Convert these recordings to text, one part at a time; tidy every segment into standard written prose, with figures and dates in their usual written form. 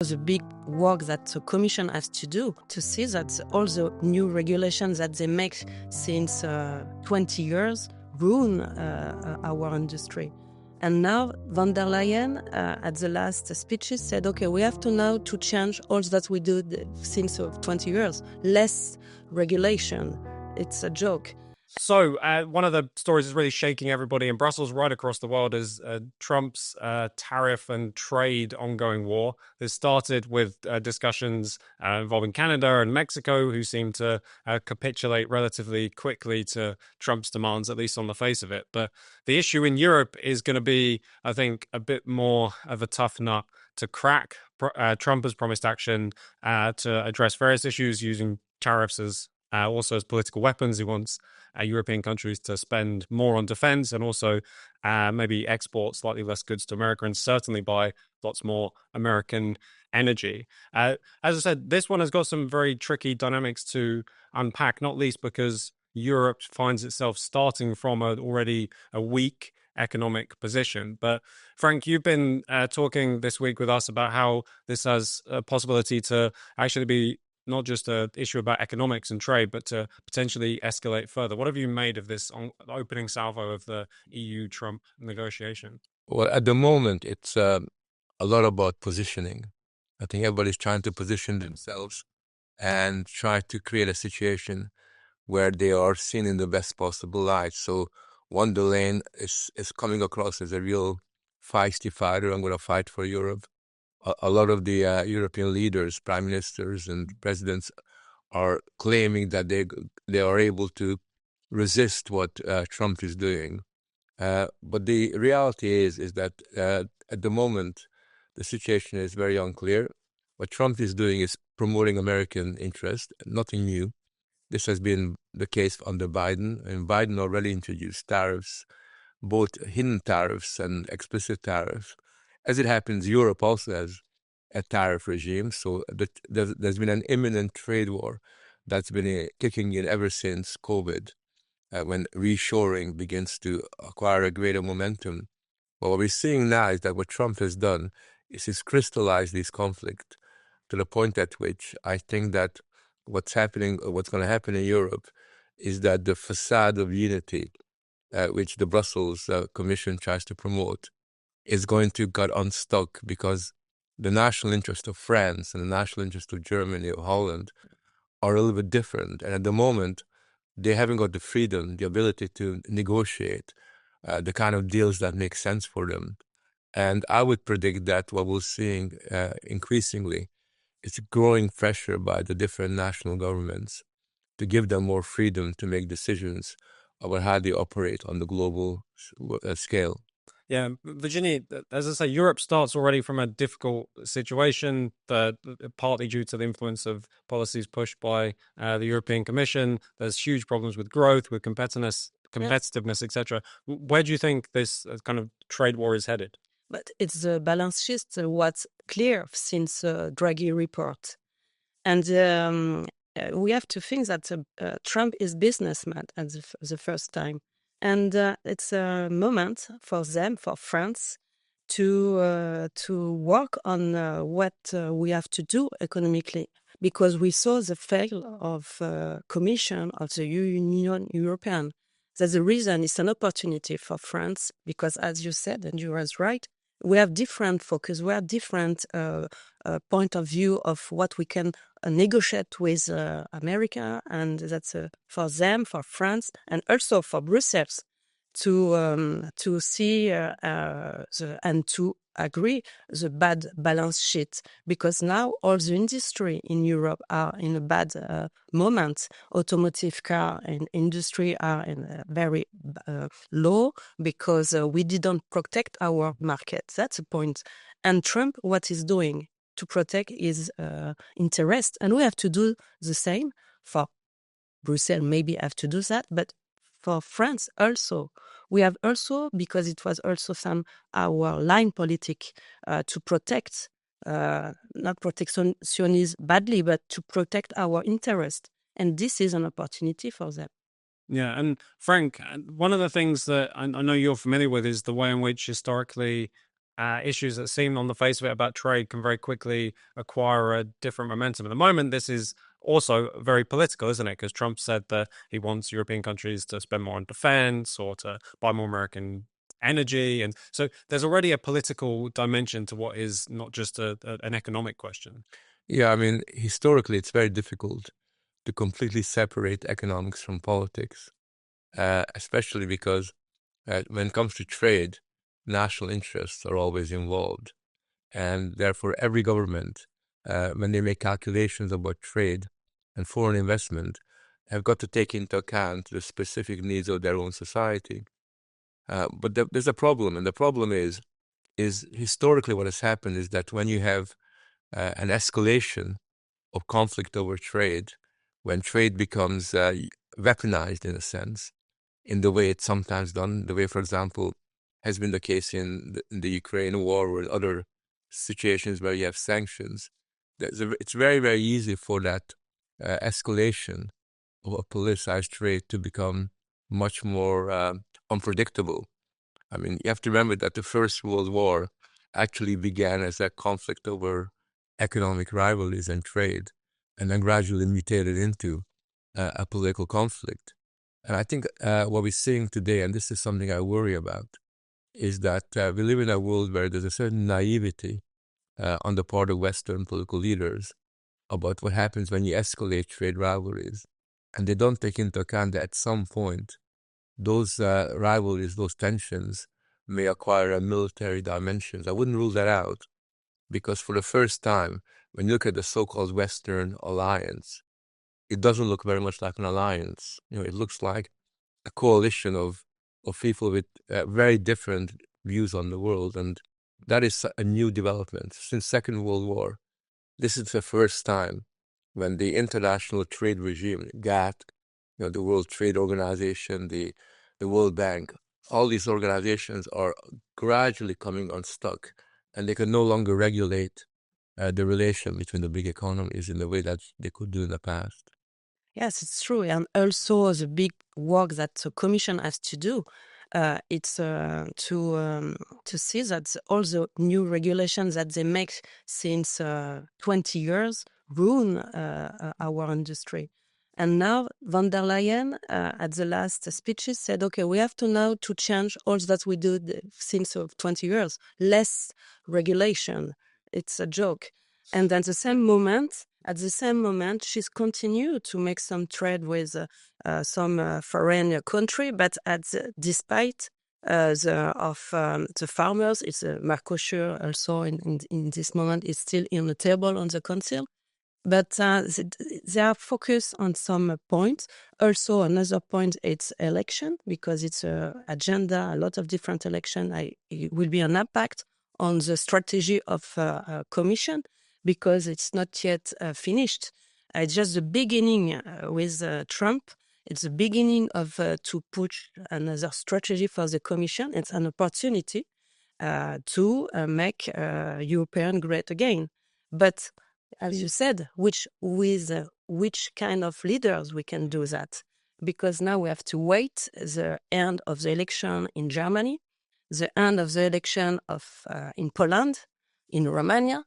The big work that the Commission has to do to see that all the new regulations that they make since 20 years ruin our industry. And now von der Leyen at the last speeches said, okay, we have to now to change all that we did since 20 years. Less regulation. It's a joke. So one of the stories is really shaking everybody in Brussels right across the world is Trump's tariff and trade ongoing war. This started with discussions involving Canada and Mexico, who seem to capitulate relatively quickly to Trump's demands, at least on the face of it. But the issue in Europe is going to be, I think, a bit more of a tough nut to crack. Trump has promised action to address various issues using tariffs as also as political weapons. He wants European countries to spend more on defense and also maybe export slightly less goods to America and certainly buy lots more American energy. As I said, this one has got some very tricky dynamics to unpack, not least because Europe finds itself starting from already a weak economic position. But Frank, you've been talking this week with us about how this has a possibility to actually be not just an issue about economics and trade, but to potentially escalate further. What have you made of this opening salvo of the EU-Trump negotiation? Well, at the moment, it's a lot about positioning. I think everybody's trying to position themselves and try to create a situation where they are seen in the best possible light. So von der Leyen is coming across as a real feisty fighter. I'm going to fight for Europe. A lot of the European leaders, prime ministers and presidents are claiming that they are able to resist what Trump is doing. But the reality is that at the moment, the situation is very unclear. What Trump is doing is promoting American interest, nothing new. This has been the case under Biden, and Biden already introduced tariffs, both hidden tariffs and explicit tariffs. As it happens, Europe also has a tariff regime, so there's been an imminent trade war that's been kicking in ever since COVID, when reshoring begins to acquire a greater momentum. But what we're seeing now is that what Trump has done is he's crystallized this conflict to the point at which I think that what's going to happen in Europe is that the facade of unity, which the Brussels Commission tries to promote, is going to get unstuck because the national interest of France and the national interest of Germany or Holland are a little bit different. And at the moment, they haven't got the freedom, the ability to negotiate the kind of deals that make sense for them. And I would predict that what we're seeing increasingly is growing pressure by the different national governments to give them more freedom to make decisions about how they operate on the global scale. Yeah, Virginie, as I say, Europe starts already from a difficult situation, partly due to the influence of policies pushed by the European Commission. There's huge problems with growth, with competitiveness, etc. Where do you think this kind of trade war is headed? But it's the balance sheet what's clear since Draghi report. And we have to think that Trump is businessman at the first time. And it's a moment for them, for France, to work on what we have to do economically. Because we saw the fail of Commission of the Union European. That's the reason it's an opportunity for France, because as you said, and you were right, we have different focus, we have different point of view of what we can negotiate with America, and that's for them, for France, and also for Brussels to see and to agree the bad balance sheet, because now all the industry in Europe are in a bad moment. Automotive car and industry are in a very low because we didn't protect our market. That's the point. And Trump, what he's doing to protect his interest, and we have to do the same for Brussels. Maybe have to do that, but for France also. We have also, because it was also our line politic to protect, not protectionism badly, but to protect our interest. And this is an opportunity for them. Yeah, and Frank, one of the things that I know you're familiar with is the way in which historically issues that seem on the face of it about trade can very quickly acquire a different momentum. At the moment, this is also very political, isn't it? Because Trump said that he wants European countries to spend more on defense or to buy more American energy. And so there's already a political dimension to what is not just an economic question. Yeah, I mean, historically, it's very difficult to completely separate economics from politics, especially because when it comes to trade, national interests are always involved. And therefore, every government, when they make calculations about trade and foreign investment, have got to take into account the specific needs of their own society. But there's a problem, and the problem is historically what has happened is that when you have an escalation of conflict over trade, when trade becomes weaponized in a sense, in the way it's sometimes done, the way, for example, has been the case in the Ukraine war or other situations where you have sanctions, it's very, very easy for that escalation of a politicized trade to become much more unpredictable. I mean, you have to remember that the First World War actually began as a conflict over economic rivalries and trade, and then gradually mutated into a political conflict. And I think what we're seeing today, and this is something I worry about, is that we live in a world where there's a certain naivety on the part of Western political leaders about what happens when you escalate trade rivalries. And they don't take into account that at some point, those rivalries, those tensions may acquire a military dimensions. I wouldn't rule that out, because for the first time, when you look at the so-called Western alliance, it doesn't look very much like an alliance. It looks like a coalition of people with very different views on the world. And that is a new development. Since Second World War, this is the first time when the international trade regime, GATT, the World Trade Organization, the World Bank, all these organizations are gradually coming unstuck, and they can no longer regulate the relation between the big economies in the way that they could do in the past. Yes, it's true. And also the big work that the Commission has to do, it's to see that all the new regulations that they make since 20 years ruin our industry. And now von der Leyen at the last speeches said, okay, we have to now to change all that we do since 20 years. Less regulation. It's a joke. And at the same moment, she's continued to make some trade with some foreign country, but despite the farmers, it's Mercosur also in this moment is still on the table on the council. But they are focused on some points. Also, another point, it's election, because it's an agenda, a lot of different election. It will be an impact on the strategy of Commission, because it's not yet finished. It's just the beginning with Trump. It's the beginning of to push another strategy for the Commission. It's an opportunity to make European great again. But as you said, which kind of leaders we can do that? Because now we have to wait the end of the election in Germany, the end of the election in Poland, in Romania,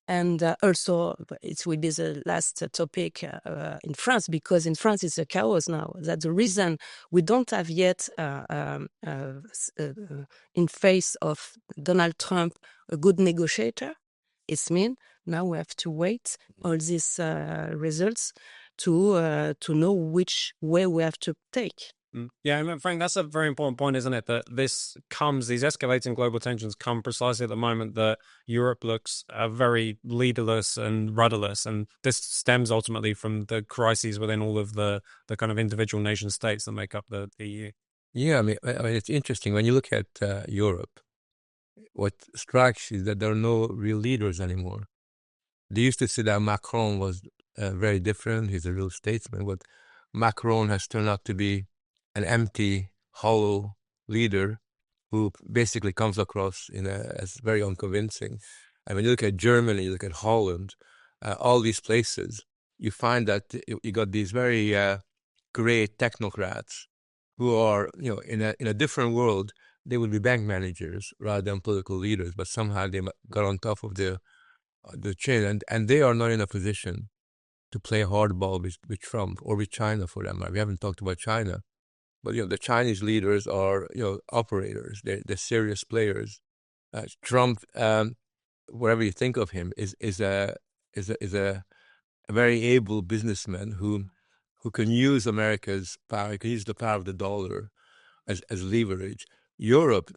and also it will be the last topic in France, because in France it's a chaos now. That's the reason we don't have yet, in face of Donald Trump, a good negotiator. It's mean now we have to wait all these results to know which way we have to take. Yeah, and Frank, that's a very important point, isn't it? That these escalating global tensions come precisely at the moment that Europe looks very leaderless and rudderless. And this stems ultimately from the crises within all of the kind of individual nation states that make up the EU. Yeah, I mean, it's interesting. When you look at Europe, what strikes you is that there are no real leaders anymore. They used to say that Macron was very different. He's a real statesman. But Macron has turned out to be an empty, hollow leader who basically comes across as very unconvincing. And when you look at Germany, you look at Holland, all these places, you find that you got these very great technocrats who are, in a different world, they would be bank managers rather than political leaders, but somehow they got on top of the chain, and they are not in a position to play hardball with Trump or with China for that matter. We haven't talked about China, but the Chinese leaders are operators. They're serious players. Trump, whatever you think of him, is a very able businessman who can use America's power, can use the power of the dollar as leverage. Europe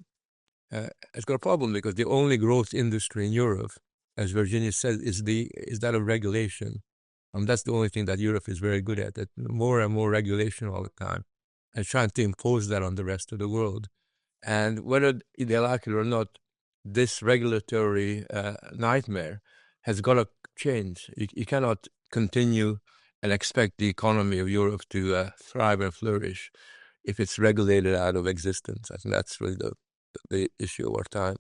has got a problem because the only growth industry in Europe, as Virginie said, is that of regulation. That's the only thing that Europe is very good at, that more and more regulation all the time, and trying to impose that on the rest of the world. And whether they like it or not, this regulatory nightmare has got to change. You cannot continue and expect the economy of Europe to thrive and flourish if it's regulated out of existence. I think that's really the issue of our time.